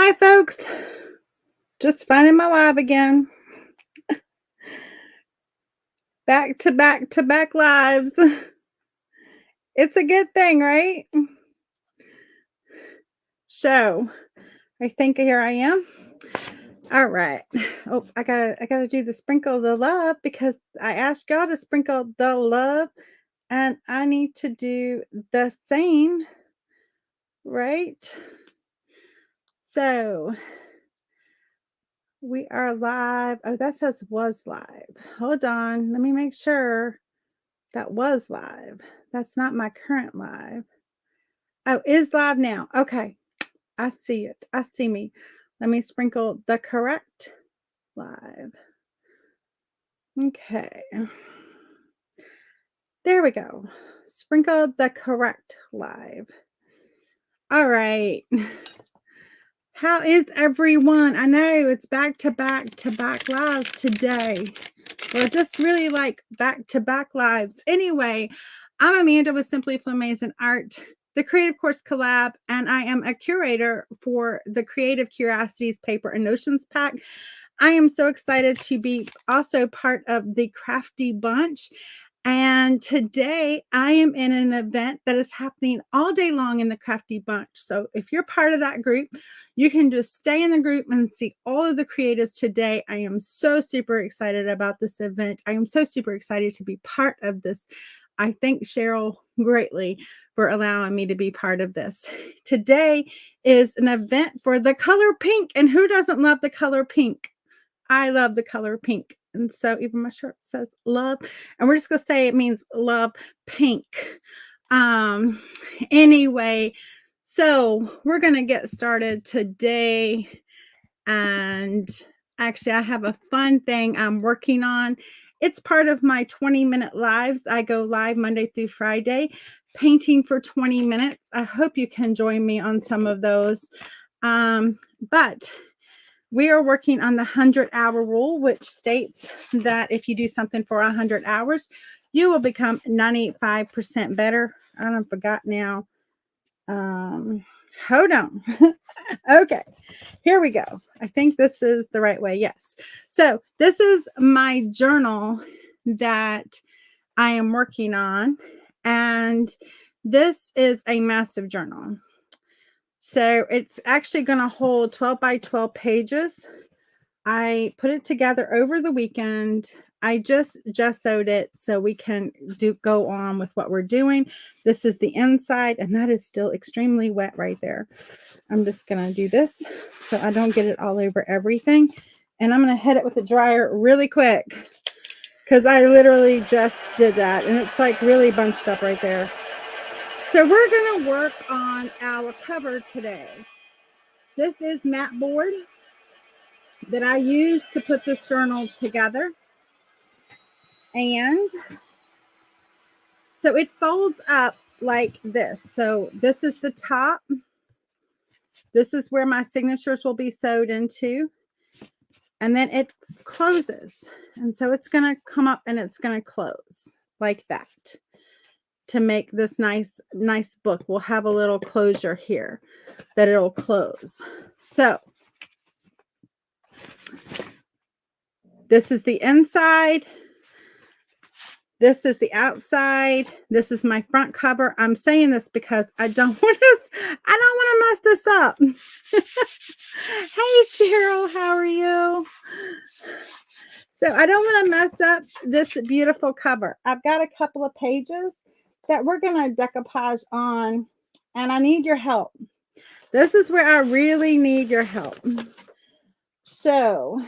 Hi, folks. Just finding my live again. Back to back to back lives. It's a good thing, right? So, I think here I am. All right. Oh, I gotta do the sprinkle the love because I asked y'all to sprinkle the love, and I need to do the same, right? So we are live. Oh, that says was live. Hold on. Let me make sure that was live. That's not my current live. Oh, is live now. Okay. I see it. I see me. Let me sprinkle the correct live. Okay. There we go. Sprinkle the correct live. All right. How is everyone? I know it's back to back to back lives today. Well, just really like back to back lives. Anyway, I'm Amanda with Simply Flamazing Art, the Creative Course Collab, and I am a curator for the Creative Curiosities Paper and Notions Pack. I am so excited to be also part of the Crafty bunch. And today I am in an event that is happening all day long in the Crafty bunch. So if you're part of that group, you can just stay in the group and see all of the creatives today. I am so super excited about this event. I am so super excited to be part of this. I thank Cheryl greatly for allowing me to be part of this. Today is an event for the color pink. And who doesn't love the color pink? I love the color pink. And so even my shirt says love. And we're just going to say it means love pink. Um, anyway, so we're going to get started today. And actually, I have a fun thing I'm working on. It's part of my 20-minute lives. I go live Monday through Friday, painting for 20 minutes. I hope you can join me on some of those. But we are working on the 100-hour rule, which states that if you do something for 100 hours, you will become 95% better. I don't forgot now. Hold on. Okay, here we go. I think this is the right way. Yes. So this is my journal that I am working on, and this is a massive journal. So it's actually going to hold 12 by 12 pages. I put it together over the weekend. I just gessoed it so we can go on with what we're doing. This is the inside, and that is still extremely wet right there. I'm just going to do this so I don't get it all over everything. And I'm going to hit it with the dryer really quick because I literally just did that, and it's like really bunched up right there. So we're going to work on our cover today. This is mat board that I used to put this journal together. And so it folds up like this. So this is the top. This is where my signatures will be sewed into. And then it closes. And so it's going to come up and it's going to close like that to make this nice book. We'll have a little closure here that it'll close. So this is the inside. This is the outside. This is my front cover. I'm saying this because I don't want to mess this up. Hey Cheryl, how are you? So I don't want to mess up this beautiful cover. I've got a couple of pages that we're going to decoupage on, and I need your help. This is where I really need your help. So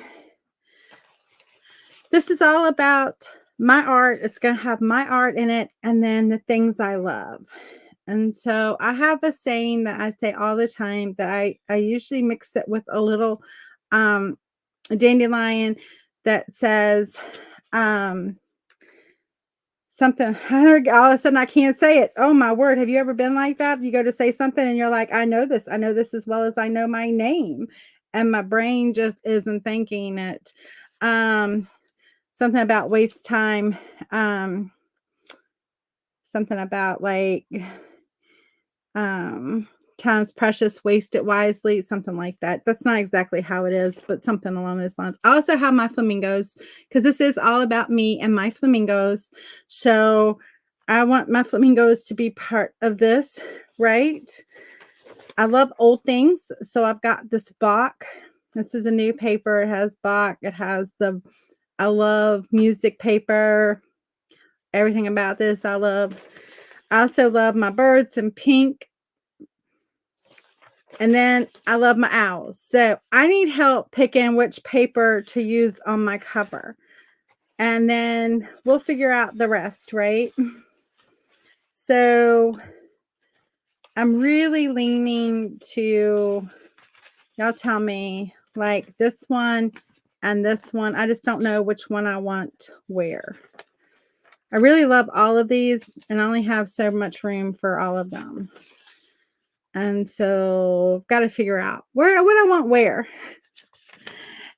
this is all about my art. It's going to have my art in it, and then the things I love. And so I have a saying that I say all the time that I usually mix it with a little dandelion that says something. All of a sudden I can't say it. Oh my word. Have you ever been like that? You go to say something and you're like, I know this as well as I know my name. And my brain just isn't thinking it. Something about waste time. Something about like time's precious, waste it wisely, something like that. That's not exactly how it is, but something along those lines. I also have my flamingos because this is all about me and my flamingos. So I want my flamingos to be part of this, right? I love old things. So I've got this Bach. This is a new paper. It has Bach. It has I love music paper. Everything about this I love. I also love my birds in pink. And then I love my owls. So I need help picking which paper to use on my cover. And then we'll figure out the rest, right? So I'm really leaning to, y'all tell me, like this one and this one. I just don't know which one I want where. I really love all of these and I only have so much room for all of them. And so I've got to figure out what I want where.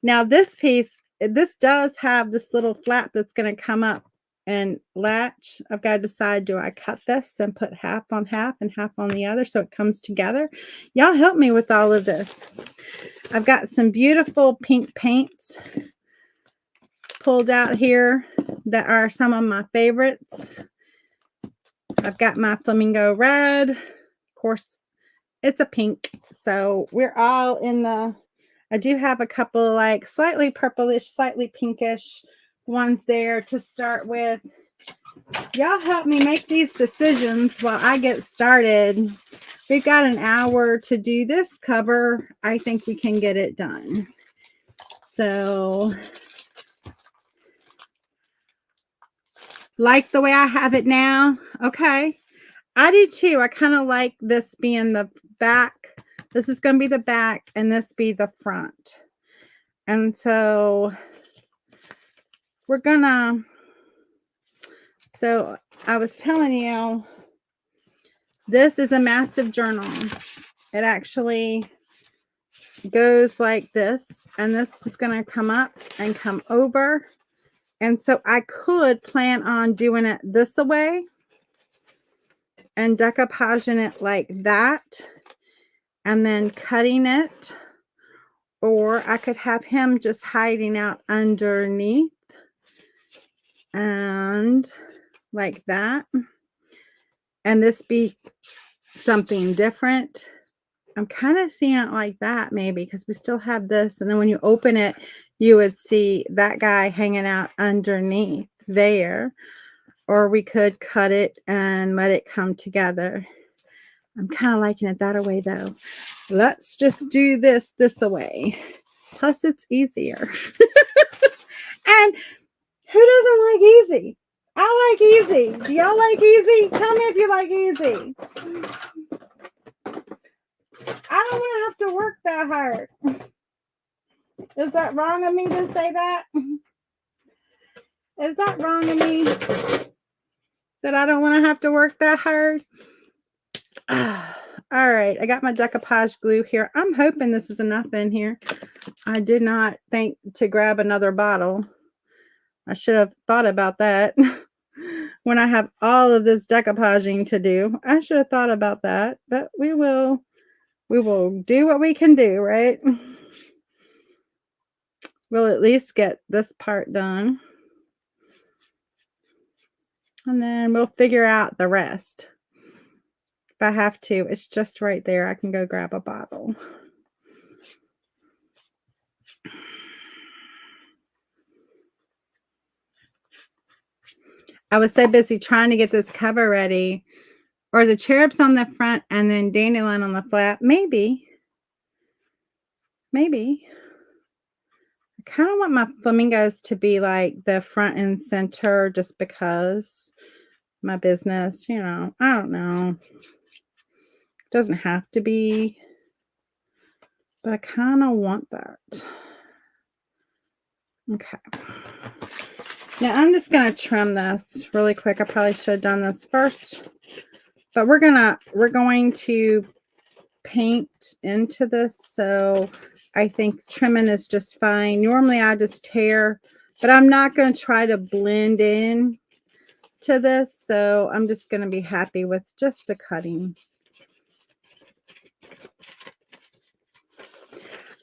Now this piece, this does have this little flap that's going to come up and latch. I've got to decide, do I cut this and put half on half and half on the other so it comes together? Y'all help me with all of this. I've got some beautiful pink paints pulled out here that are some of my favorites. I've got my flamingo red. Of course, it's a pink. So we're all in the, I do have a couple like slightly purplish, slightly pinkish ones there to start with. Y'all help me make these decisions while I get started. We've got an hour to do this cover. I think we can get it done. So, like the way I have it now? Okay. I do too. I kind of like this being the back. This is going to be the back and this be the front. And so we're gonna, so I was telling you, this is a massive journal. It actually goes like this, and this is going to come up and come over. And so I could plan on doing it this way and decoupaging it like that and then cutting it, or I could have him just hiding out underneath and like that, and this be something different. I'm kind of seeing it like that maybe because we still have this, and then when you open it you would see that guy hanging out underneath there, or we could cut it and let it come together. I'm kind of liking it that way though. Let's just do this way. Plus it's easier. And who doesn't like easy? I like easy. Do y'all like easy? Tell me if you like easy. I don't want to have to work that hard. Is that wrong of me to say that? Is that wrong of me that I don't want to have to work that hard? All right, I got my decoupage glue here. I'm hoping this is enough in here. I did not think to grab another bottle. I should have thought about that. When I have all of this decoupaging to do, I should have thought about that, but we will do what we can do, right? We'll at least get this part done. And then we'll figure out the rest. If I have to, it's just right there. I can go grab a bottle. I was so busy trying to get this cover ready. Or the cherubs on the front and then dandelion on the flap. Maybe. I kind of want my flamingos to be like the front and center just because my business, you know, I don't know. It doesn't have to be. But I kind of want that. Okay. Now I'm just going to trim this really quick. I probably should have done this first. But we're going to paint into this, so I think trimming is just fine. Normally I just tear, but I'm not going to try to blend in to this, so I'm just going to be happy with just the cutting.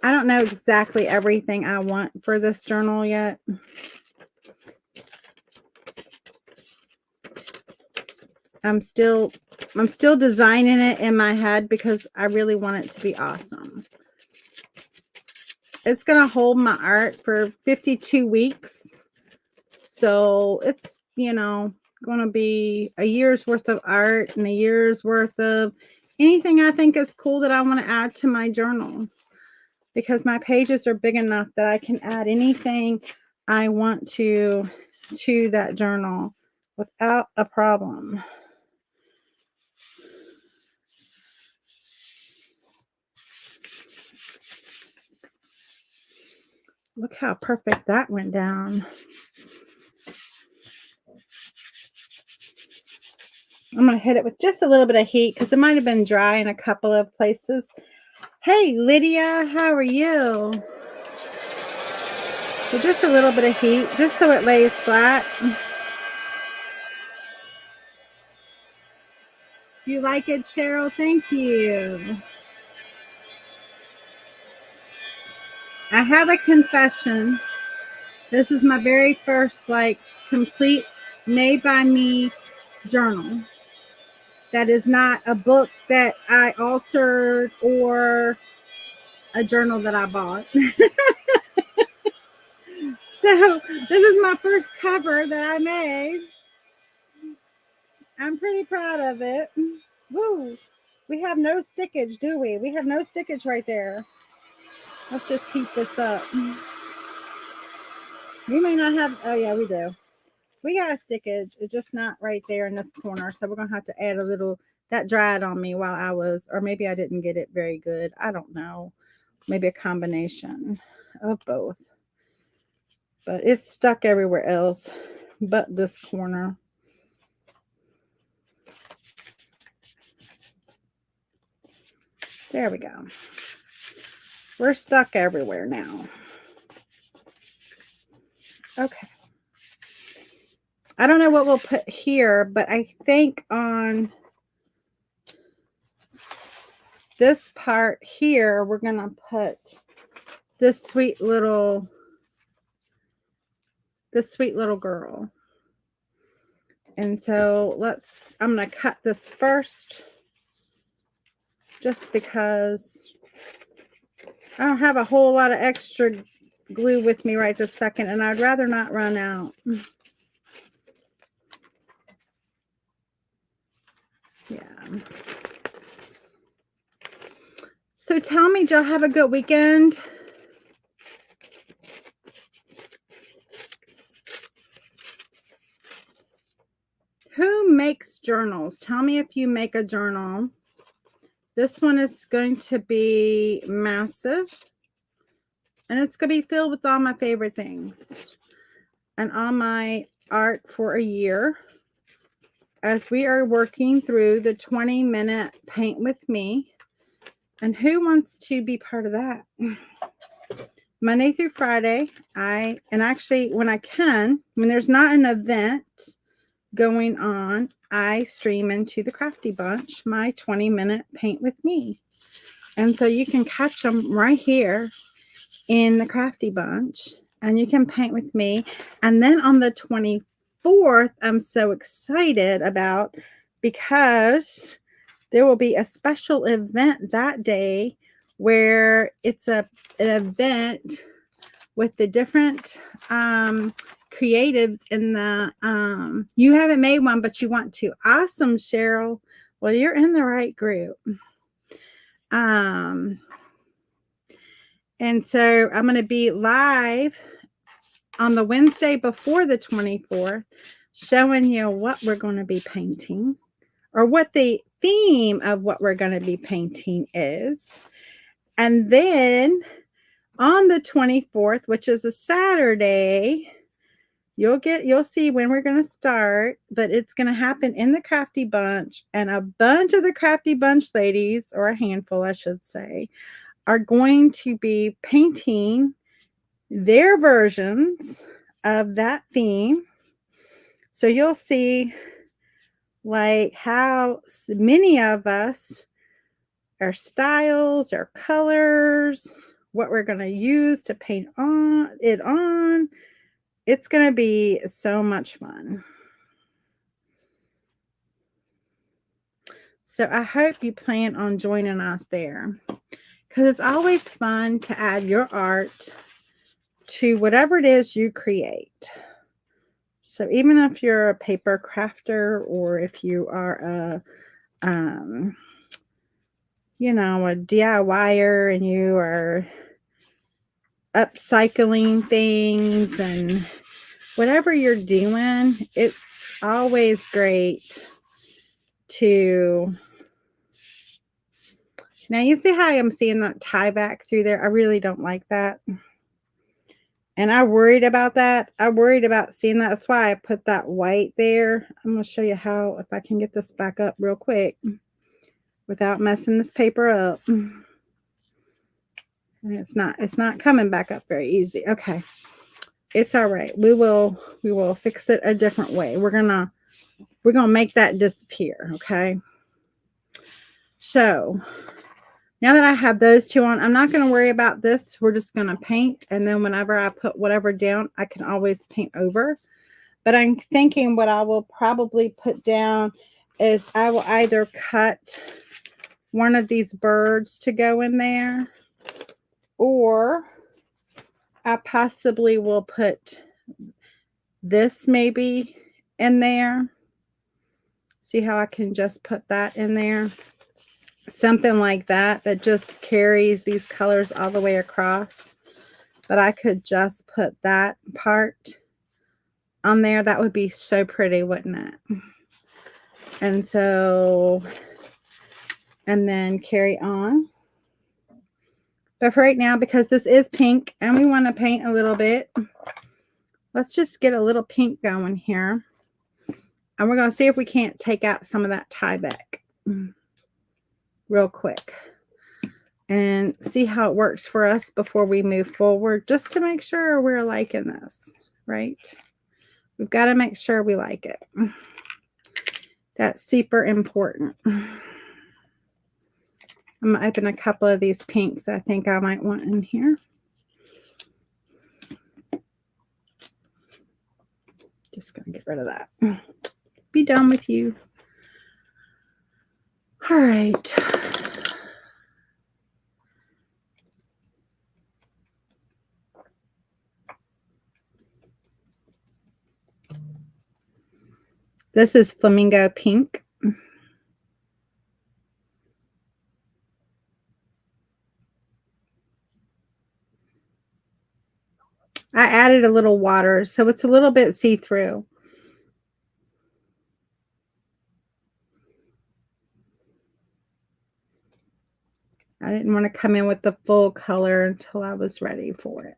I don't know exactly everything I want for this journal yet. I'm still designing it in my head because I really want it to be awesome. It's going to hold my art for 52 weeks. So it's, going to be a year's worth of art and a year's worth of anything I think is cool that I want to add to my journal, because my pages are big enough that I can add anything I want to that journal without a problem. Look how perfect that went down. I'm going to hit it with just a little bit of heat because it might have been dry in a couple of places. Hey, Lydia, how are you? So just a little bit of heat, just so it lays flat. You like it, Cheryl? Thank you. I have a confession. This is my very first, complete made by me journal. That is not a book that I altered or a journal that I bought. So this is my first cover that I made. I'm pretty proud of it. Woo! We have no stickage, do we? We have no stickage right there. Let's just heat this up. We may not have, oh yeah, we do. We got a stickage. It's just not right there in this corner. So we're going to have to add a little, that dried on me while I was, or maybe I didn't get it very good. I don't know. Maybe a combination of both. But it's stuck everywhere else but this corner. There we go. We're stuck everywhere now. Okay. I don't know what we'll put here, but I think on this part here, we're going to put this sweet little girl. And so I'm going to cut this first just because I don't have a whole lot of extra glue with me right this second, and I'd rather not run out. Yeah. So tell me, did y'all have a good weekend? Who makes journals? Tell me if you make a journal. This one is going to be massive. And it's going to be filled with all my favorite things. And all my art for a year. As we are working through the 20-minute paint with me. And who wants to be part of that? Monday through Friday, and actually when I can, when there's not an event going on, I stream into the Crafty Bunch, my 20-minute paint with me. And so you can catch them right here in the Crafty Bunch, and you can paint with me. And then on the 24th, I'm so excited about, because there will be a special event that day where it's an event with the different creatives in the you haven't made one but you want to. Awesome, Cheryl. Well, you're in the right group. And so I'm going to be live on the Wednesday before the 24th showing you what we're going to be painting, or what the theme of what we're going to be painting is. And then on the 24th, which is a Saturday, you'll see when we're going to start, but it's going to happen in the Crafty Bunch, and a bunch of the Crafty Bunch ladies, or a handful, I should say, are going to be painting their versions of that theme. So you'll see how many of us, our styles, our colors, what we're going to use to paint on. It's going to be so much fun. So I hope you plan on joining us there, because it's always fun to add your art to whatever it is you create. So even if you're a paper crafter, or if you are a you know, a DIYer and you are upcycling things and whatever you're doing, it's always great to, now you see how I'm seeing that tie back through there? I really don't like that. And I worried about that. I worried about seeing that. That's why I put that white there. I'm going to show you how, if I can get this back up real quick without messing this paper up. And it's not coming back up very easy. Okay. It's all right. We will fix it a different way. We're gonna make that disappear. Okay. So now that I have those two on, I'm not going to worry about this. We're just going to paint. And then whenever I put whatever down, I can always paint over. But I'm thinking what I will probably put down is I will either cut one of these birds to go in there, or I possibly will put this maybe in there. See how I can just put that in there? Something like that, that just carries these colors all the way across. But I could just put that part on there. That would be so pretty, wouldn't it? And so, and then carry on. But for right now, because this is pink and we want to paint a little bit, let's just get a little pink going here. And we're going to see if we can't take out some of that tie back real quick and see how it works for us before we move forward, just to make sure we're liking this, right? We've got to make sure we like it. That's super important. I'm going to open a couple of these pinks I think I might want in here. Just going to get rid of that. Be done with you. All right. This is Flamingo Pink. I added a little water, so it's a little bit see-through. I didn't want to come in with the full color until I was ready for it.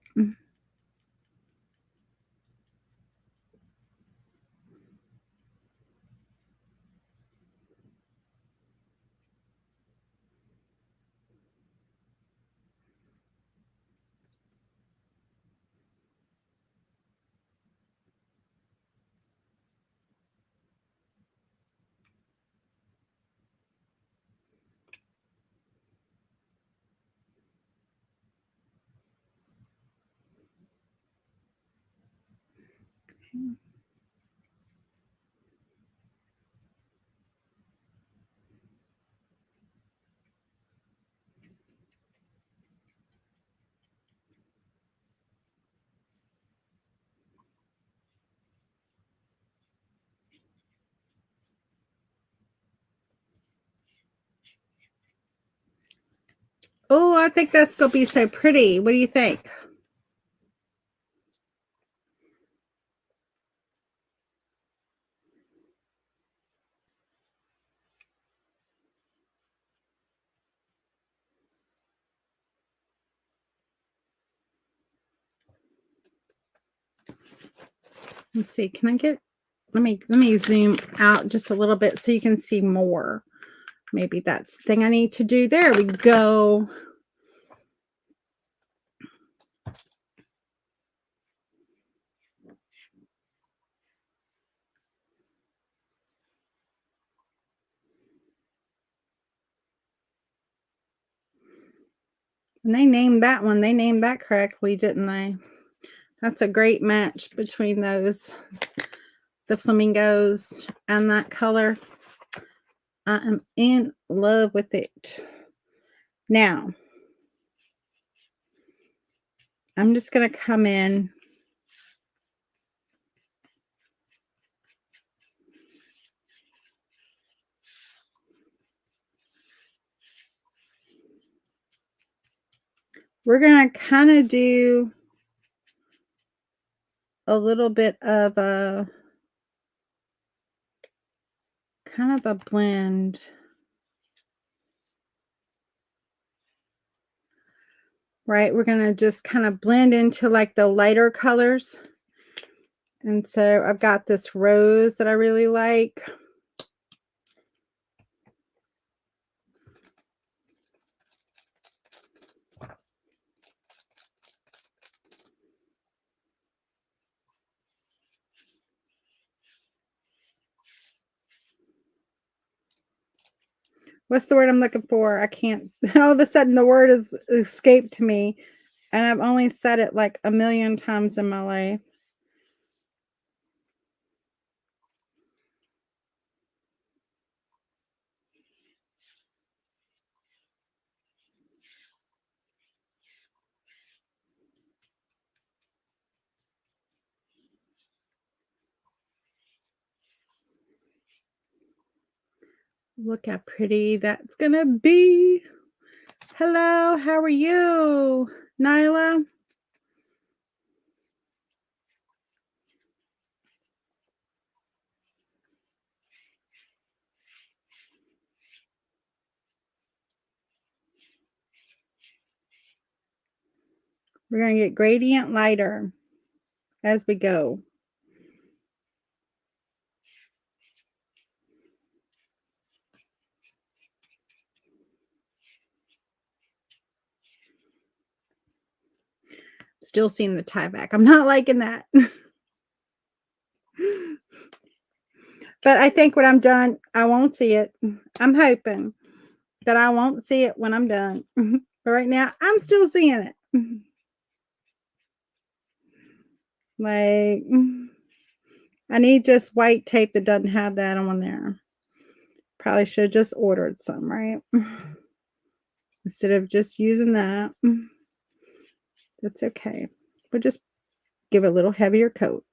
Oh, I think that's going to be so pretty. What do you think? Let's see. Can I get, let me zoom out just a little bit so you can see more. Maybe that's the thing I need to do. There we go. And they named that one. They named that correctly, didn't they? That's a great match between those, the flamingos and that color. I am in love with it. Now, I'm just going to come in we're going to kind of do a little bit of a kind of a blend. Right? We're going to just kind of blend into like the lighter colors. And so I've got this rose that I really like. What's the word I'm looking for? I can't, all of a sudden the word has escaped to me, and I've only said it like a million times in my life. Look how pretty that's gonna be. Hello, how are you, Nyla? We're gonna get gradient lighter as we go. Still seeing the tie back. I'm not liking that. But I think when I'm done, I won't see it. I'm hoping that I won't see it when I'm done. But right now, I'm still seeing it. Like, I need just white tape that doesn't have that on there. Probably should have just ordered some, right? Instead of just using that. That's okay. We'll just give it a little heavier coat.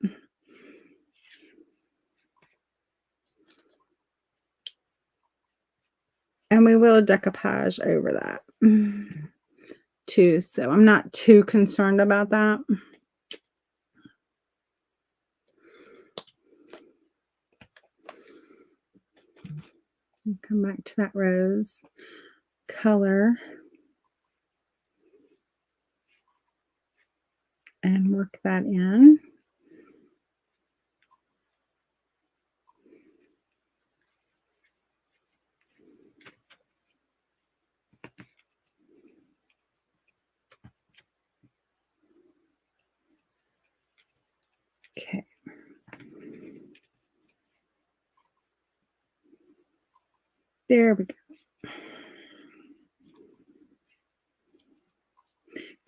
And we will decoupage over that too. So I'm not too concerned about that. Come back to that rose color and work that in. Okay. There we go.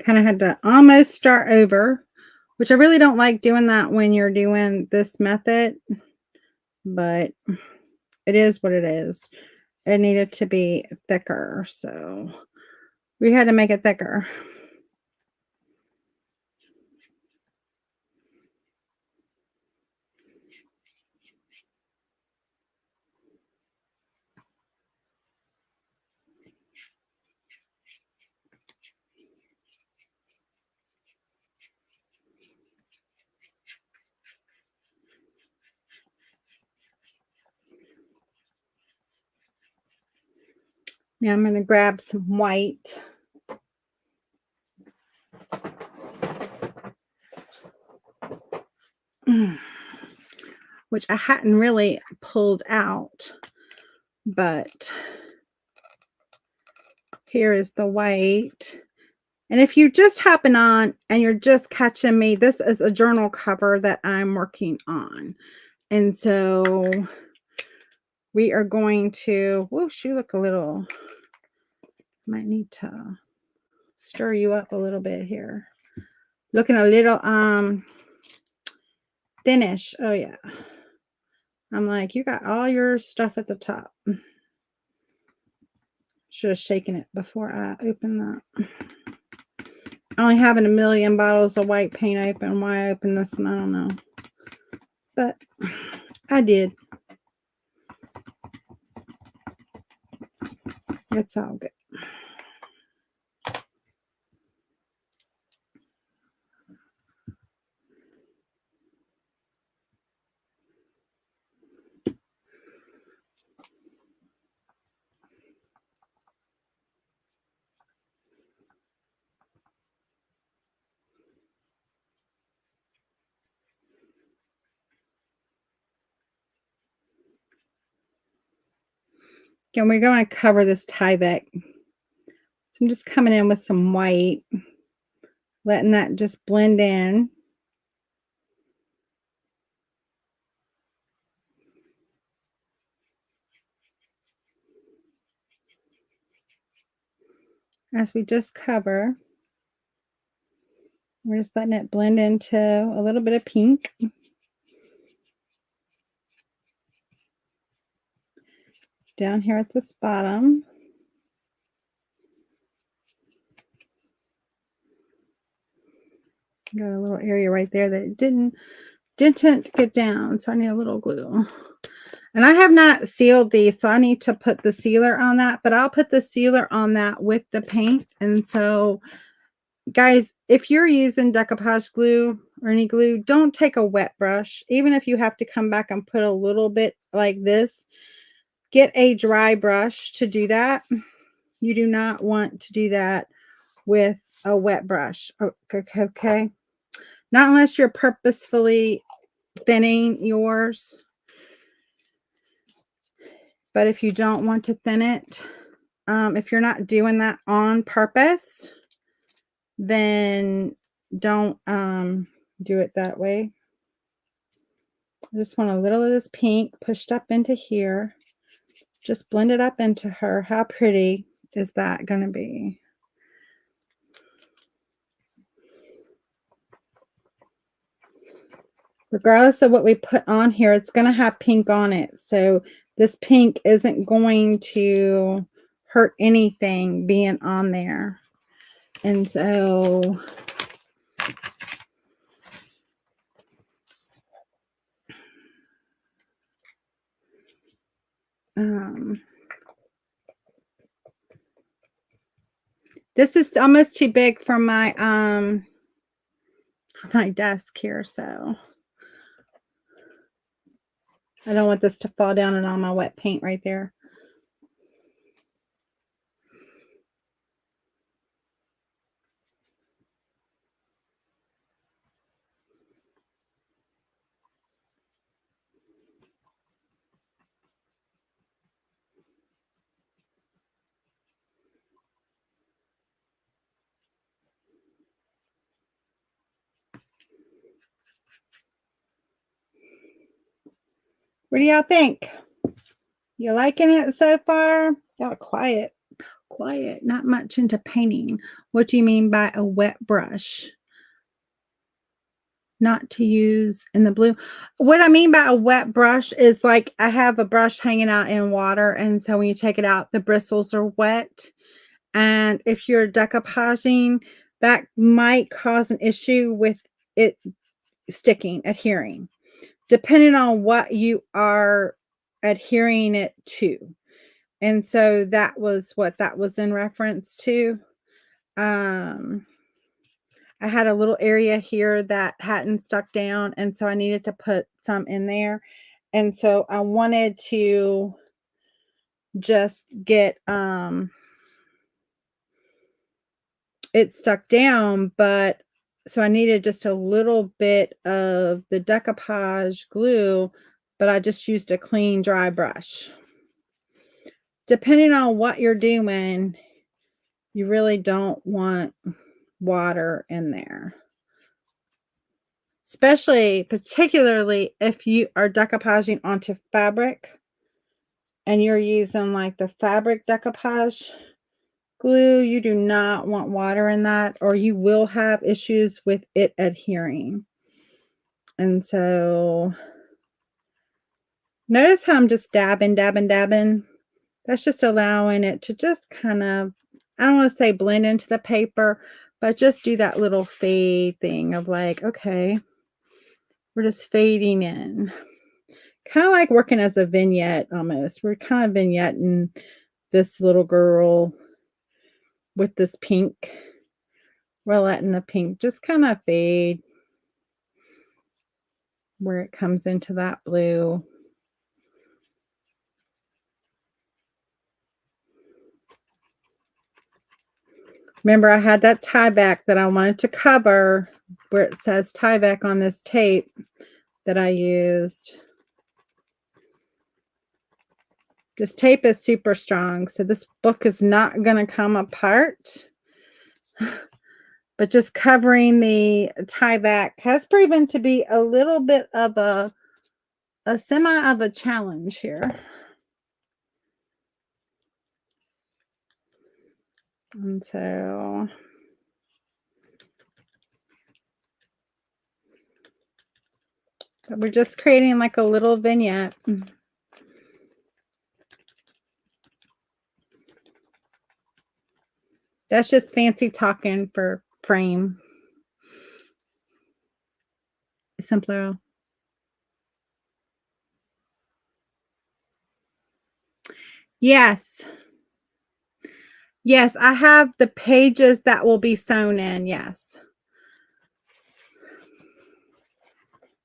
Kind of had to almost start over, which I really don't like doing that when you're doing this method, but it is what it is. It needed to be thicker, so we had to make it thicker. Now I'm going to grab some white. Which I hadn't really pulled out, but here is the white. And if you just happen on and you're just catching me, this is a journal cover that I'm working on. And so we are going to, whoosh, you look a little, might need to stir you up a little bit here. Looking a little thinnish. Oh yeah. I'm like, you got all your stuff at the top. Should have shaken it before I opened that. Only having a million bottles of white paint open. Why I opened this one, I don't know. But I did. It's all good. And we're going to cover this Tyvek. So I'm just coming in with some white, letting that just blend in. As we just cover, we're just letting it blend into a little bit of pink. Down here at this bottom. Got a little area right there that it didn't get down, so I need a little glue. And I have not sealed these, so I need to put the sealer on that, but I'll put the sealer on that with the paint. And so, guys, if you're using decoupage glue or any glue, don't take a wet brush. Even if you have to come back and put a little bit like this, get a dry brush to do that. You do not want to do that with a wet brush. Okay. Not unless you're purposefully thinning yours. But if you don't want to thin it, if you're not doing that on purpose, then don't do it that way. I just want a little of this pink pushed up into here. Just blend it up into her. How pretty is that going to be? Regardless of what we put on here, it's going to have pink on it. So this pink isn't going to hurt anything being on there. And so this is almost too big for my desk here, so I don't want this to fall down and all my wet paint right there. What do y'all think? You liking it so far? Y'all quiet. Quiet. Not much into painting. What do you mean by a wet brush? Not to use in the blue. What I mean by a wet brush is like I have a brush hanging out in water, and so when you take it out, the bristles are wet. And if you're decoupaging, that might cause an issue with it sticking, adhering, depending on what you are adhering it to. And so that was what that was in reference to. I had a little area here that hadn't stuck down, and so I needed to put some in there. And so I wanted to just get it stuck down, but so I needed just a little bit of the decoupage glue, but I just used a clean dry brush. Depending on what you're doing, you really don't want water in there. Particularly if you are decoupaging onto fabric and you're using like the fabric decoupage, glue, you do not want water in that, or you will have issues with it adhering. And so notice how I'm just dabbing, dabbing, dabbing. That's just allowing it to just kind of, I don't want to say blend into the paper, but just do that little fade thing of like, okay, we're just fading in. Kind of like working as a vignette almost. We're kind of vignetting this little girl with this pink. We're letting the pink just kind of fade where it comes into that blue. Remember, I had that tie back that I wanted to cover where it says tie back on this tape that I used. This tape is super strong, so this book is not going to come apart. But just covering the tie back has proven to be a little bit of a semi of a challenge here. And so we're just creating like a little vignette. That's just fancy talking for frame. Simpler. Yes. Yes, I have the pages that will be sewn in. Yes.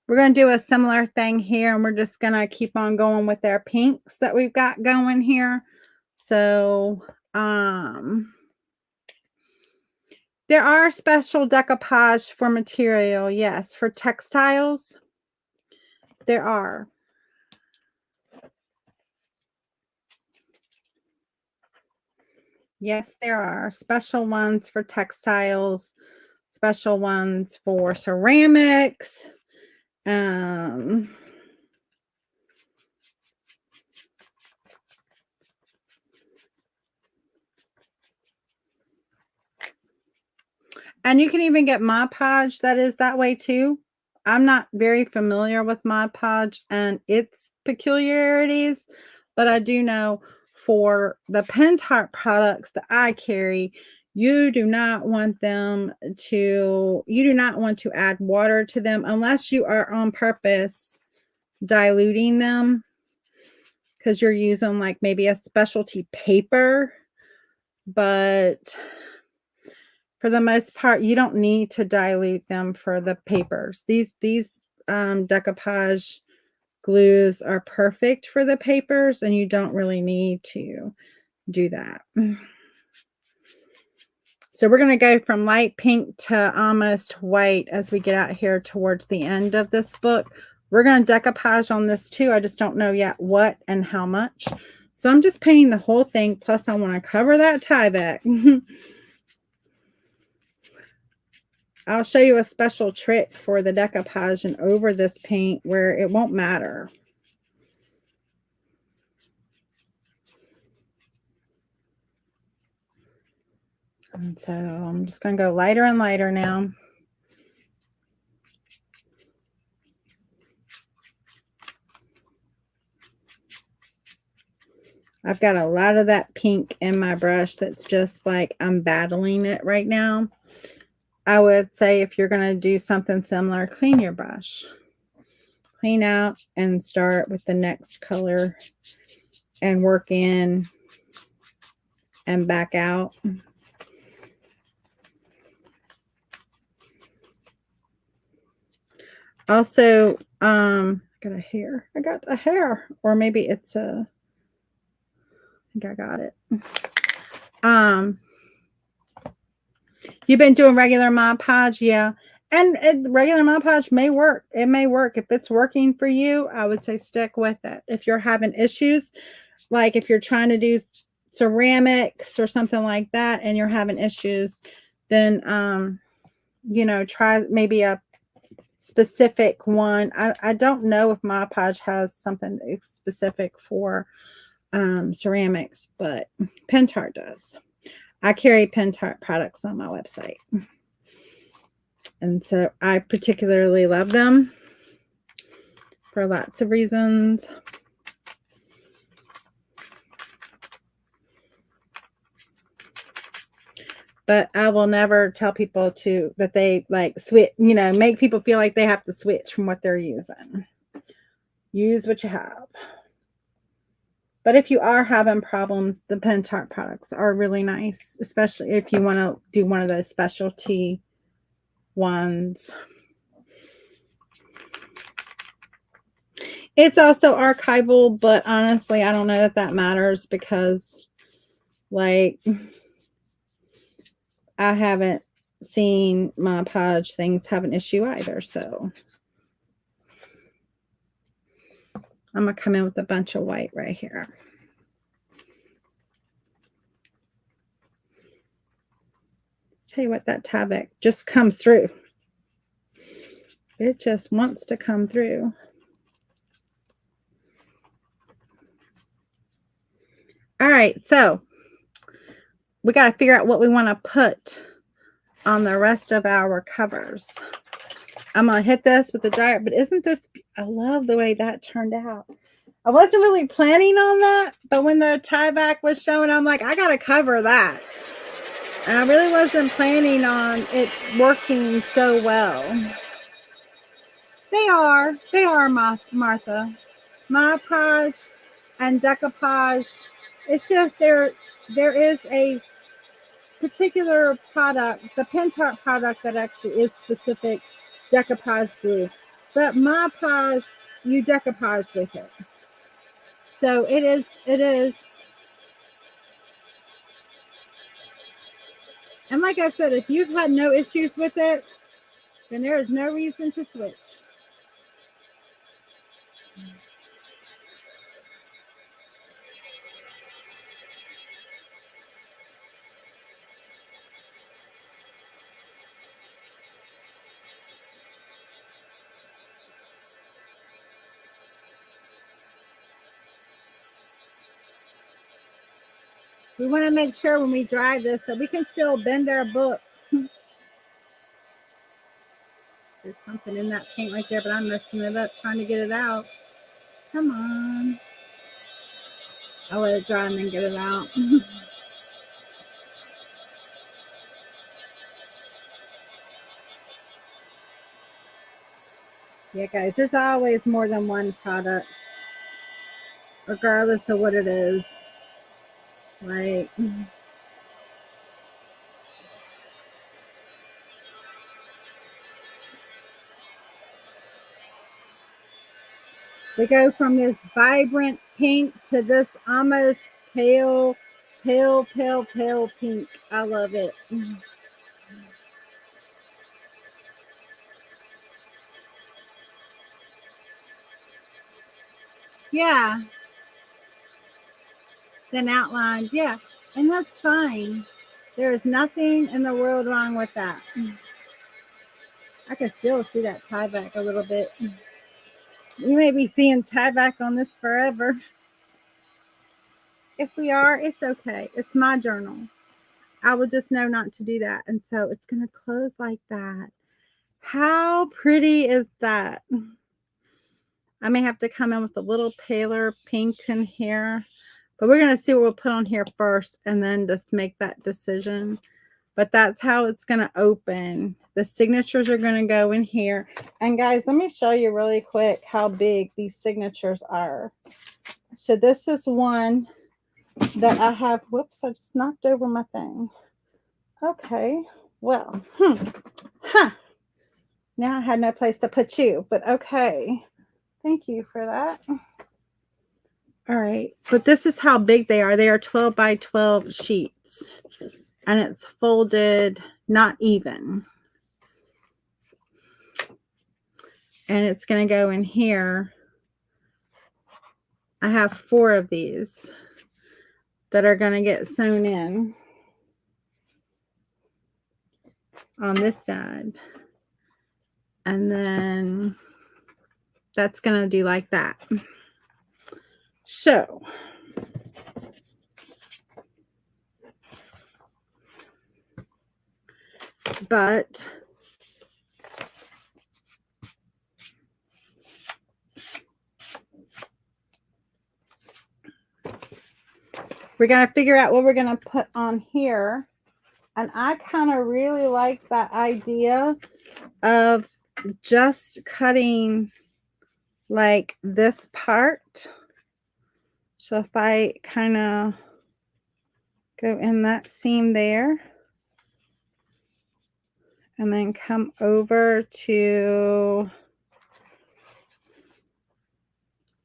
We're going to do a similar thing here, and we're just going to keep on going with our pinks that we've got going here. So, there are special decoupage for material. Yes, for textiles. There are. Yes, there are special ones for textiles, special ones for ceramics. And you can even get Mod Podge that is that way too. I'm not very familiar with Mod Podge and its peculiarities, but I do know for the pen tart products that I carry, you do not want to add water to them unless you are on purpose diluting them, because you're using like maybe a specialty paper. But for the most part, you don't need to dilute them for the papers. These decoupage glues are perfect for the papers, and you don't really need to do that. So we're going to go from light pink to almost white as we get out here towards the end of this book. We're going to decoupage on this too. I just don't know yet what and how much. So I'm just painting the whole thing. Plus I want to cover that tie back. I'll show you a special trick for the decoupage and over this paint where it won't matter. And so I'm just going to go lighter and lighter now. I've got a lot of that pink in my brush that's just like I'm battling it right now. I would say if you're going to do something similar, clean your brush. Clean out and start with the next color and work in and back out. Also, I got a hair, or maybe it's a, I think I got it. You've been doing regular Mod Podge, yeah. And regular Mod Podge may work. It may work. If it's working for you, I would say stick with it. If you're having issues, like if you're trying to do ceramics or something like that and you're having issues, then, you know, try maybe a specific one. I don't know if Mod Podge has something specific for ceramics, but pen tart does. I carry Pen Tart products on my website. And so I particularly love them for lots of reasons. But I will never tell people that they like switch, make people feel like they have to switch from what they're using. Use what you have. But if you are having problems, the Pen Tart products are really nice, especially if you want to do one of those specialty ones. It's also archival, but honestly, I don't know that that matters because, like, I haven't seen my Podge things have an issue either, so I'm going to come in with a bunch of white right here. Tell you what, that Tyvek just comes through. It just wants to come through. All right, so we got to figure out what we want to put on the rest of our covers. I'm going to hit this with the dryer, but isn't this, I love the way that turned out. I wasn't really planning on that, but when the Tyvek was showing, I'm like, I got to cover that. And I really wasn't planning on it working so well. They are, Martha. Mod Podge and Decoupage. It's just there is a particular product, the Pen Tart product that actually is specific decoupage glue. But Mod Podge, you decoupage with it. So it is. And like I said, if you've had no issues with it, then there is no reason to switch. We want to make sure when we dry this that we can still bend our book. There's something in that paint right there, but I'm messing it up trying to get it out. Come on. I'll let it dry and then get it out. Yeah, guys, there's always more than one product, regardless of what it is. Like, we go from this vibrant pink to this almost pale pink. I love it. Yeah. Then outlined. Yeah. And that's fine. There is nothing in the world wrong with that. I can still see that Tyvek a little bit. We may be seeing Tyvek on this forever. If we are, it's okay. It's my journal. I will just know not to do that. And so it's going to close like that. How pretty is that? I may have to come in with a little paler pink in here. But we're going to see what we'll put on here first and then just make that decision. But that's how it's going to open. The signatures are going to go in here. And guys, let me show you really quick how big these signatures are. So this is one that I have. Whoops, I just knocked over my thing. Okay, well, now I had no place to put you, but okay. Thank you for that. All right, but this is how big they are. They are 12 by 12 sheets. And it's folded not even. And it's going to go in here. I have 4 of these that are going to get sewn in on this side. And then that's going to do like that. So but we're going to figure out what we're going to put on here. And I kind of really like that idea of just cutting like this part. So if I kind of go in that seam there and then come over to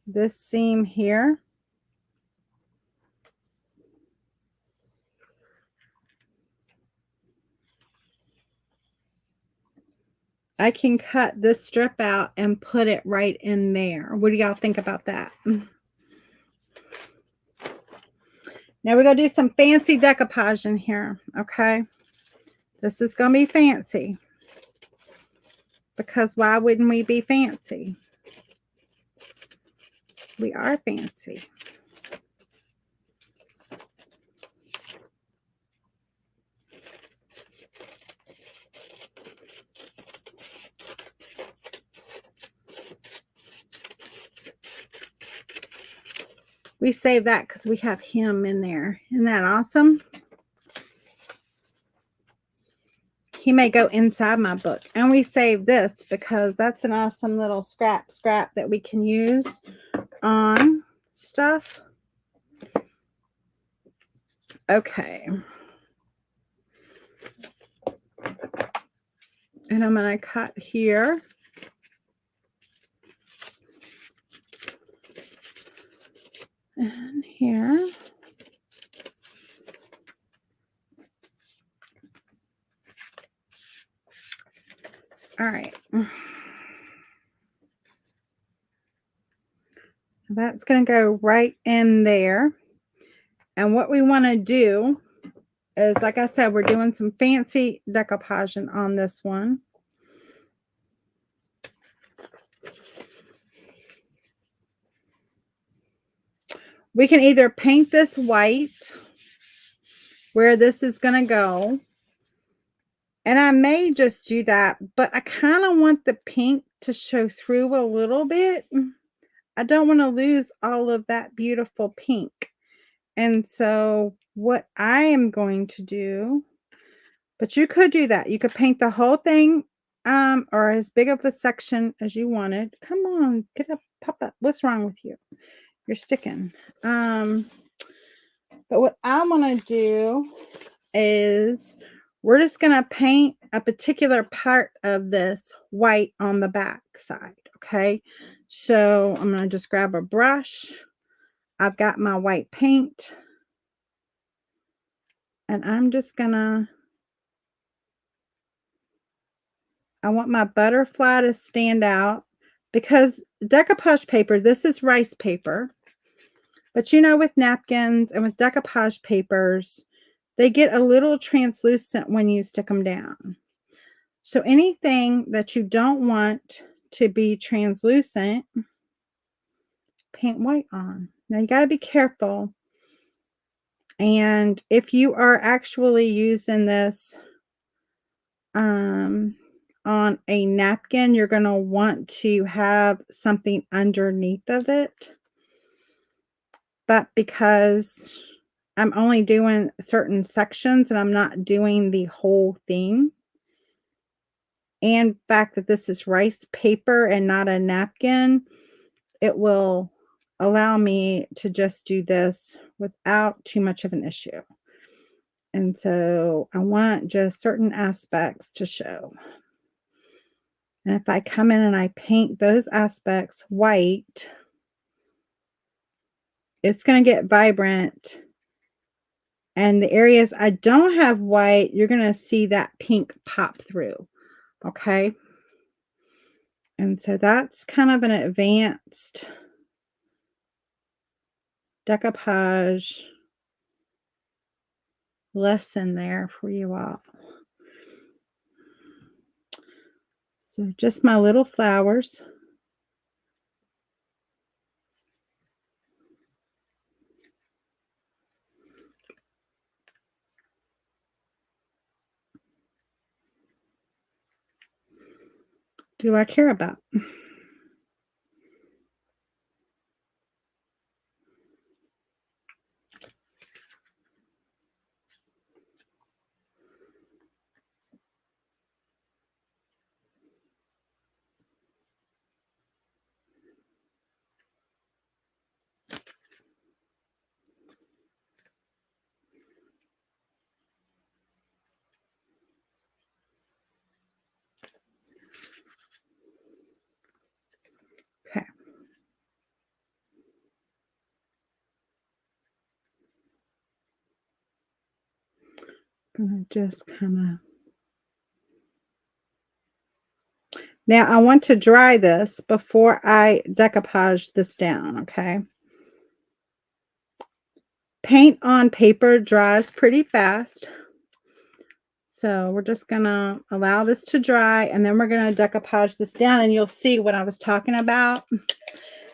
this seam here. I can cut this strip out and put it right in there. What do y'all think about that? Now we're going to do some fancy decoupage in here, okay? This is going to be fancy. Because why wouldn't we be fancy? We are fancy. We save that because we have him in there. Isn't that awesome? He may go inside my book. And we save this because that's an awesome little scrap that we can use on stuff. Okay. And I'm going to cut here. And here. All right. That's going to go right in there. And what we want to do is, like I said, we're doing some fancy decoupage on this one. We can either paint this white where this is going to go. And I may just do that, but I kind of want the pink to show through a little bit. I don't want to lose all of that beautiful pink. And so what I am going to do, but you could do that. You could paint the whole thing or as big of a section as you wanted. Come on, get up, pop up. What's wrong with you? You're sticking. But what I want to do is we're just going to paint a particular part of this white on the back side. Okay. So I'm going to just grab a brush. I've got my white paint. And I'm just going to, I want my butterfly to stand out because decoupage paper, this is rice paper. But you know, with napkins and with decoupage papers, they get a little translucent when you stick them down. So anything that you don't want to be translucent, paint white on. Now you got to be careful. And if you are actually using this on a napkin, you're going to want to have something underneath of it. But because I'm only doing certain sections and I'm not doing the whole thing, and the fact that this is rice paper and not a napkin, it will allow me to just do this without too much of an issue. And so I want just certain aspects to show. And if I come in and I paint those aspects white, it's going to get vibrant. And the areas I don't have white, you're going to see that pink pop through. Okay. And so that's kind of an advanced decoupage lesson there for you all. So just my little flowers. do I care about? Okay. I'm gonna just kind of. Now I want to dry this before I decoupage this down, okay? Paint on paper dries pretty fast. So we're just gonna allow this to dry, and then we're gonna decoupage this down, and you'll see what I was talking about.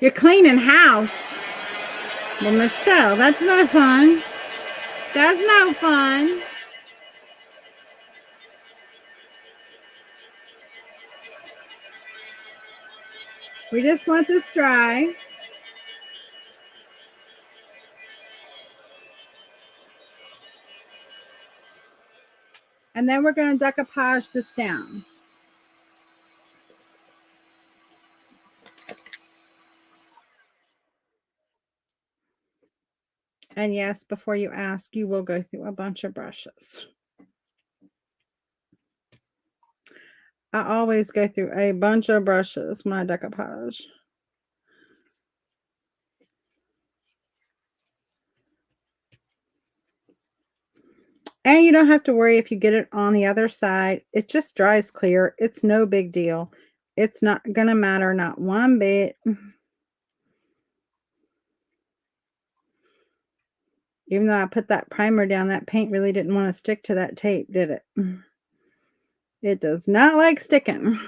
You're cleaning house. Well, Michelle, that's no fun. That's no fun. We just want this dry. And then we're going to decoupage this down. And yes, before you ask, you will go through a bunch of brushes. I always go through a bunch of brushes when I decoupage. And you don't have to worry if you get it on the other side. It just dries clear. It's no big deal. It's not going to matter, not one bit. Even though I put that primer down, that paint really didn't want to stick to that tape, did it? It does not like sticking.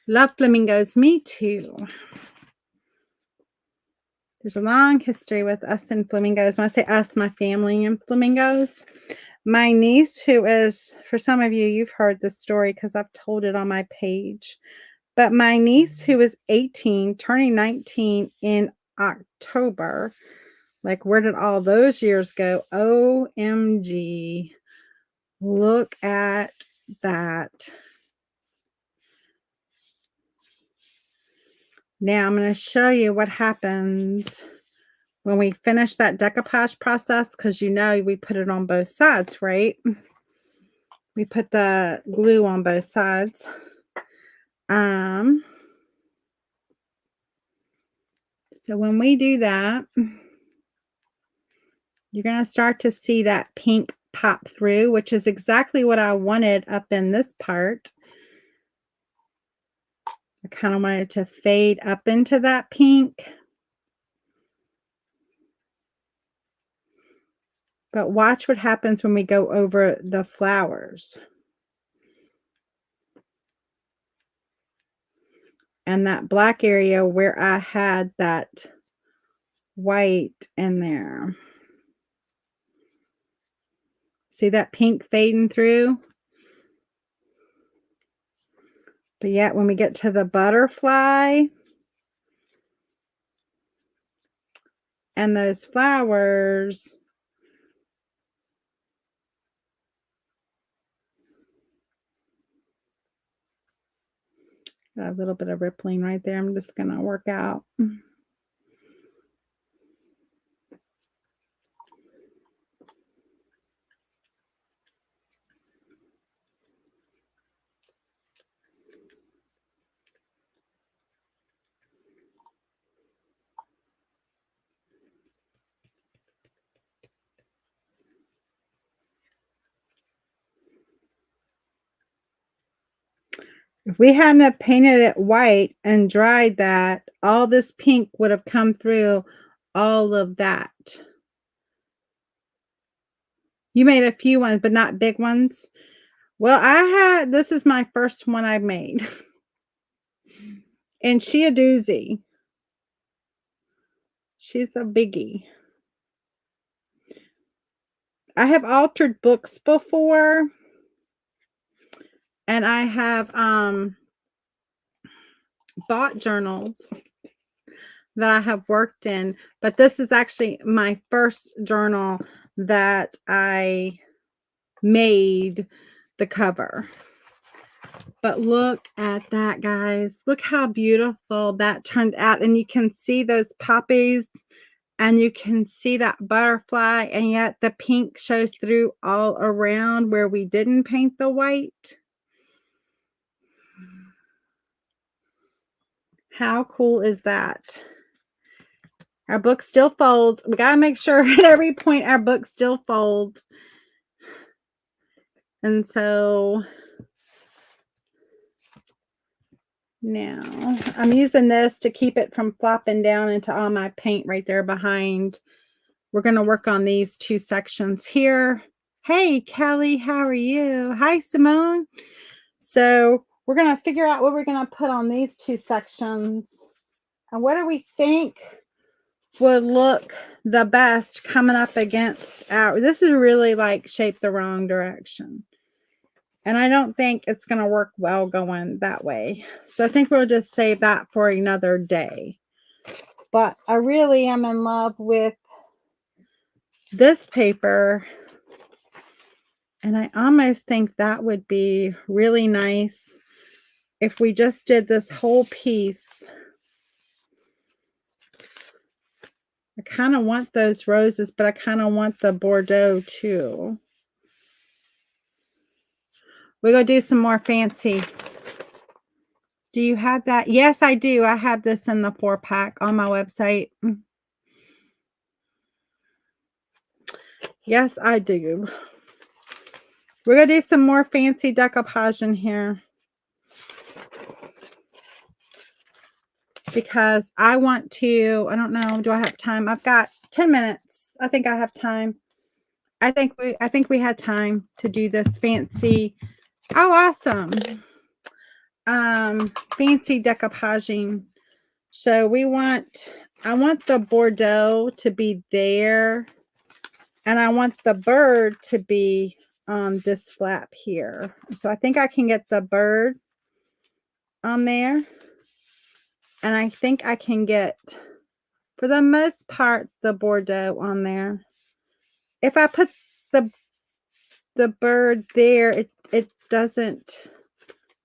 Love flamingos. Me too. There's a long history with us and flamingos. When I say us, my family and flamingos. My niece, who is, for some of you, you've heard this story because I've told it on my page. But my niece, who is 18, turning 19 in October. Like, where did all those years go? OMG. Look at that. Now I'm going to show you what happens when we finish that decoupage process, because you know we put it on both sides, right? We put the glue on both sides. So when we do that, you're going to start to see that pink pop through, which is exactly what I wanted up in this part. I kind of wanted to fade up into that pink. But watch what happens when we go over the flowers. And that black area where I had that white in there. See that pink fading through? But yet when we get to the butterfly and those flowers, got a little bit of rippling right there. I'm just going to work out. If we hadn't have painted it white and dried that, all this pink would have come through all of that. You made a few ones, but not big ones. Well, this is my first one I made. And she a doozy. She's a biggie. I have altered books before. And I have bought journals that I have worked in, but this is actually my first journal that I made the cover. But look at that, guys. Look how beautiful that turned out. And you can see those poppies and you can see that butterfly, and yet the pink shows through all around where we didn't paint the white. How cool is that? Our book still folds. We got to make sure at every point our book still folds. And so now I'm using this to keep it from flopping down into all my paint right there behind. We're going to work on these two sections here. Hey, Kelly, how are you? Hi, Simone. So we're going to figure out what we're going to put on these two sections. And what do we think would look the best coming up against our, this is really like shaped the wrong direction. And I don't think it's going to work well going that way. So I think we'll just save that for another day. But I really am in love with this paper. And I almost think that would be really nice if we just did this whole piece. I kind of want those roses, but I kind of want the Bordeaux too. We're going to do some more fancy. Do you have that? Yes, I do. I have this in the 4-pack on my website. Yes, I do. We're going to do some more fancy decoupage in here, because I want to, I don't know, do I have time? I've got 10 minutes. I think I have time. I think we had time to do this fancy. Oh, awesome. Fancy decoupaging. So I want the Bordeaux to be there, and I want the bird to be on this flap here. So I think I can get the bird on there, and I think I can get, for the most part, the Bordeaux on there. If I put the bird there, it doesn't.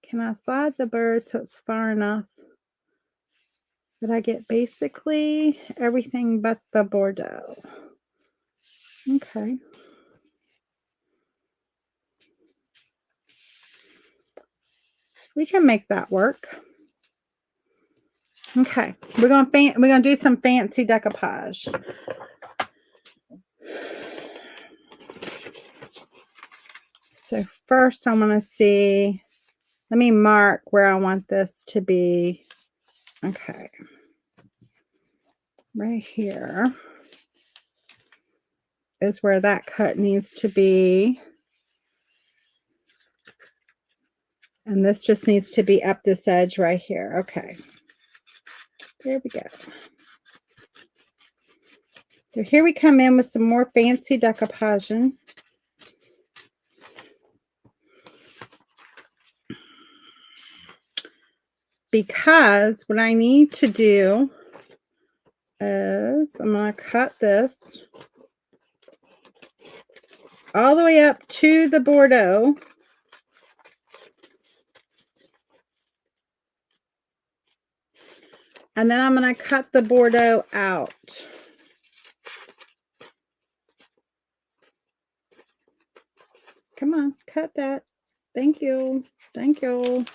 Can I slide the bird so it's far enough that I get basically everything but the Bordeaux? Okay. We can make that work. Okay. We're gonna do some fancy decoupage. So first I want to see, let me mark where I want this to be. Okay. Right here is where that cut needs to be. And this just needs to be up this edge right here. Okay. There we go. So here we come in with some more fancy decoupaging. Because what I need to do is I'm going to cut this all the way up to the Bordeaux. And then I'm going to cut the Bordeaux out. Come on, cut that. Thank you. Thank you.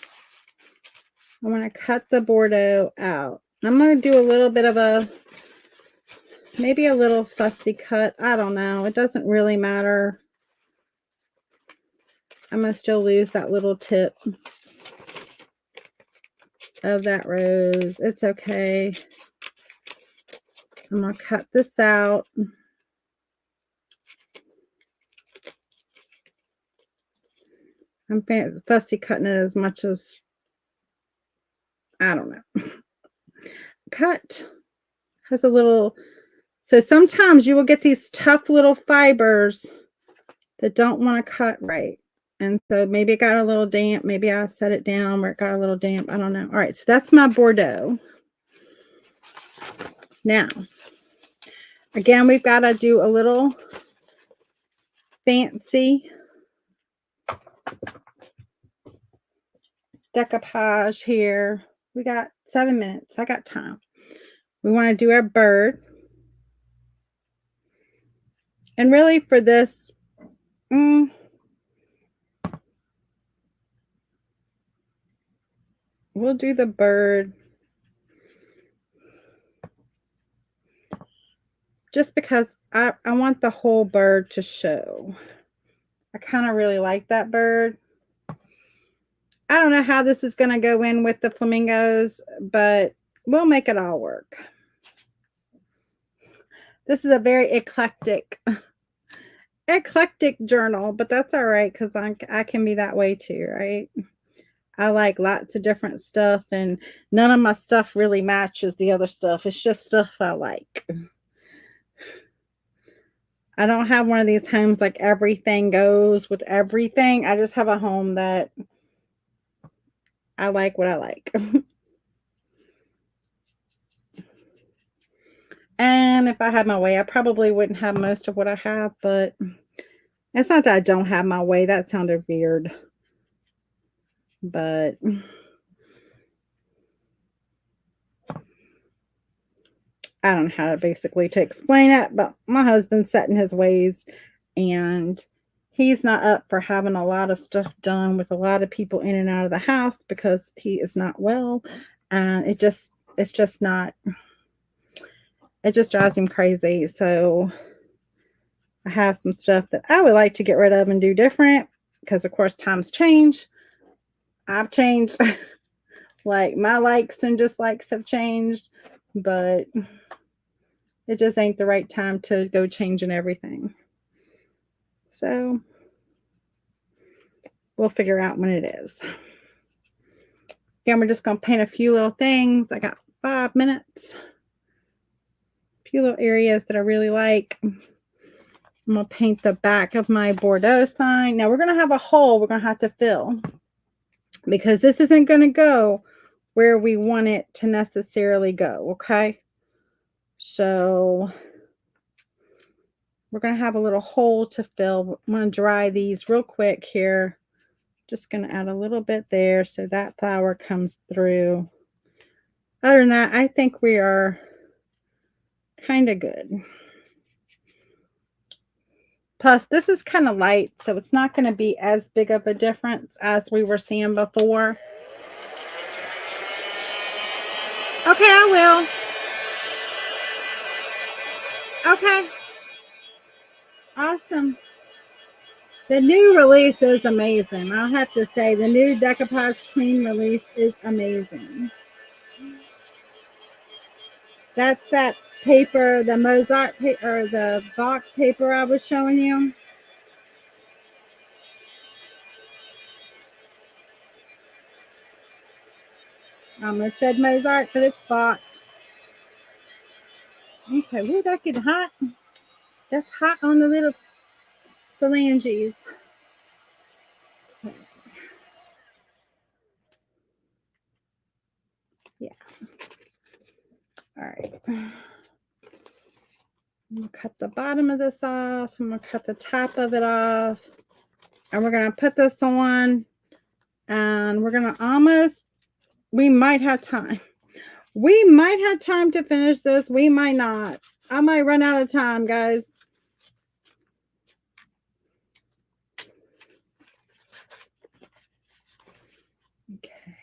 I want to cut the Bordeaux out. I'm going to do a little bit of a, maybe a little fussy cut. I don't know. It doesn't really matter. I'm going to still lose that little tip of that rose. It's okay. I'm going to cut this out. I'm fussy cutting it as much as, I don't know. Cut has a little, so sometimes you will get these tough little fibers that don't want to cut right. And so maybe it got a little damp. Maybe I set it down where it got a little damp. I don't know. All right, so that's my Bordeaux. Now, again, we've got to do a little fancy decoupage here. We got 7 minutes. I got time. We want to do our bird. And really for this, we'll do the bird just because I want the whole bird to show. I kind of really like that bird. I don't know how this is going to go in with the flamingos, but we'll make it all work. This is a very eclectic journal, but that's all right because I can be that way too, right? I like lots of different stuff, and none of my stuff really matches the other stuff. It's just stuff I like. I don't have one of these homes like everything goes with everything. I just have a home that I like what I like. And if I had my way, I probably wouldn't have most of what I have, but it's not that I don't have my way. That sounded weird. But I don't know how basically to explain it, but my husband's set in his ways, and he's not up for having a lot of stuff done with a lot of people in and out of the house because he is not well. And it just drives him crazy. So I have some stuff that I would like to get rid of and do different because, of course, times change. I've changed. Like, my likes and dislikes have changed, but it just ain't the right time to go changing everything. So we'll figure out when it is. Again, we're just going to paint a few little things. I got 5 minutes. A few little areas that I really like. I'm going to paint the back of my Bordeaux sign. Now we're going to have a hole we're going to have to fill because this isn't going to go where we want it to necessarily go, okay? So we're going to have a little hole to fill. I'm going to dry these real quick here. Just going to add a little bit there so that flower comes through. Other than that, I think we are kind of good. Plus, this is kind of light, so it's not going to be as big of a difference as we were seeing before. Okay, I will. Okay. Awesome. The new release is amazing. I'll have to say the new Decoupage Clean release is amazing. That's that paper, the Mozart paper, or the Bach paper I was showing you. I almost said Mozart, but it's Bach. Okay, woo, that getting hot. That's hot on the little phalanges. Yeah. All right. I'm going to cut the bottom of this off. I'm going to cut the top of it off. And we're going to put this on. And we're going to almost, we might have time. We might have time to finish this. We might not. I might run out of time, guys. Okay.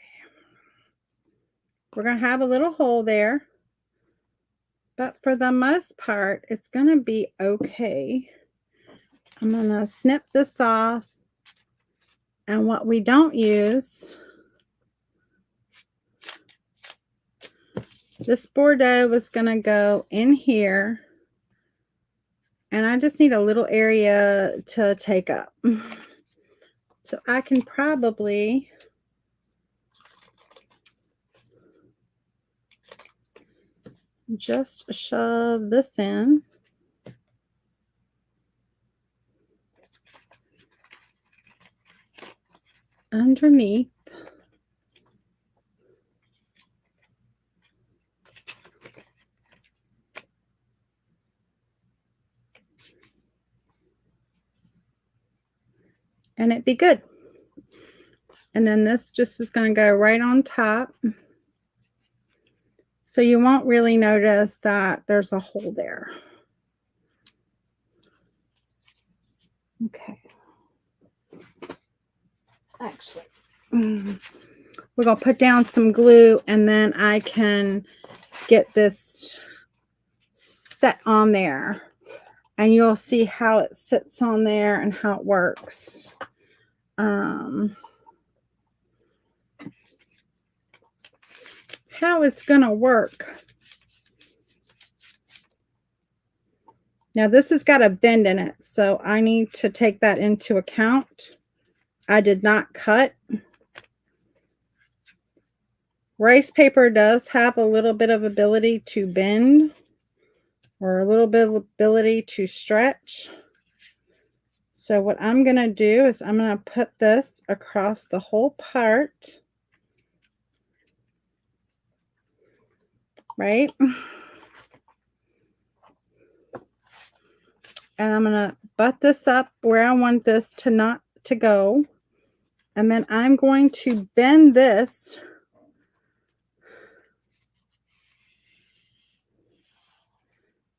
We're going to have a little hole there. But for the most part, it's going to be okay. I'm going to snip this off. And what we don't use, this Bordeaux is going to go in here. And I just need a little area to take up. So I can probably just shove this in. underneath. And it be good. And then this just is going to go right on top. So you won't really notice that there's a hole there. Okay. Actually, we're going to put down some glue and then I can get this set on there. And you'll see how it sits on there and how it works. How it's going to work. Now this has got a bend in it, so I need to take that into account. I did not cut. Rice paper does have a little bit of ability to bend or a little bit of ability to stretch. So what I'm going to do is I'm going to put this across the whole part. Right? And I'm going to butt this up where I want this to not to go. And then I'm going to bend this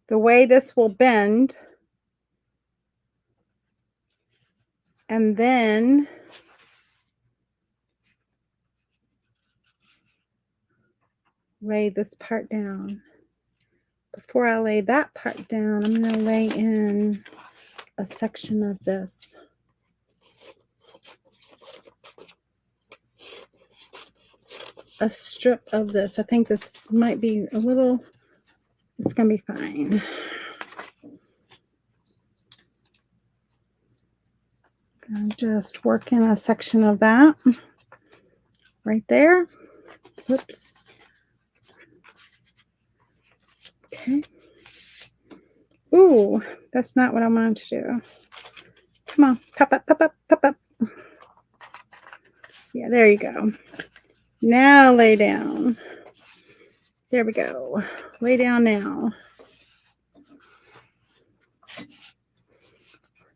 the way this will bend. And then lay this part down. Before I lay that part down, I'm going to lay in a section of this. A strip of this. I think this might be a little, it's going to be fine. I'm just working a section of that right there. Whoops. Okay. Ooh, that's not what I wanted to do. Come on, pop up, pop up, pop up. Yeah, there you go. Now lay down. There we go. Lay down now.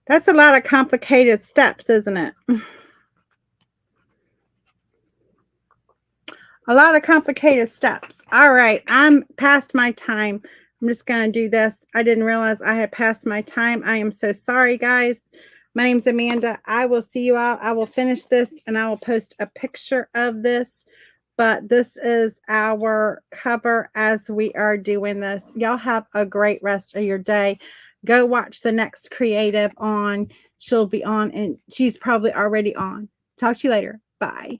That's a lot of complicated steps, isn't it? A lot of complicated steps. All right, I'm past my time. I'm just going to do this. I didn't realize I had passed my time. I am so sorry, guys. My name's Amanda. I will see you all. I will finish this and I will post a picture of this. But this is our cover as we are doing this. Y'all have a great rest of your day. Go watch the next creative on. She'll be on and she's probably already on. Talk to you later. Bye.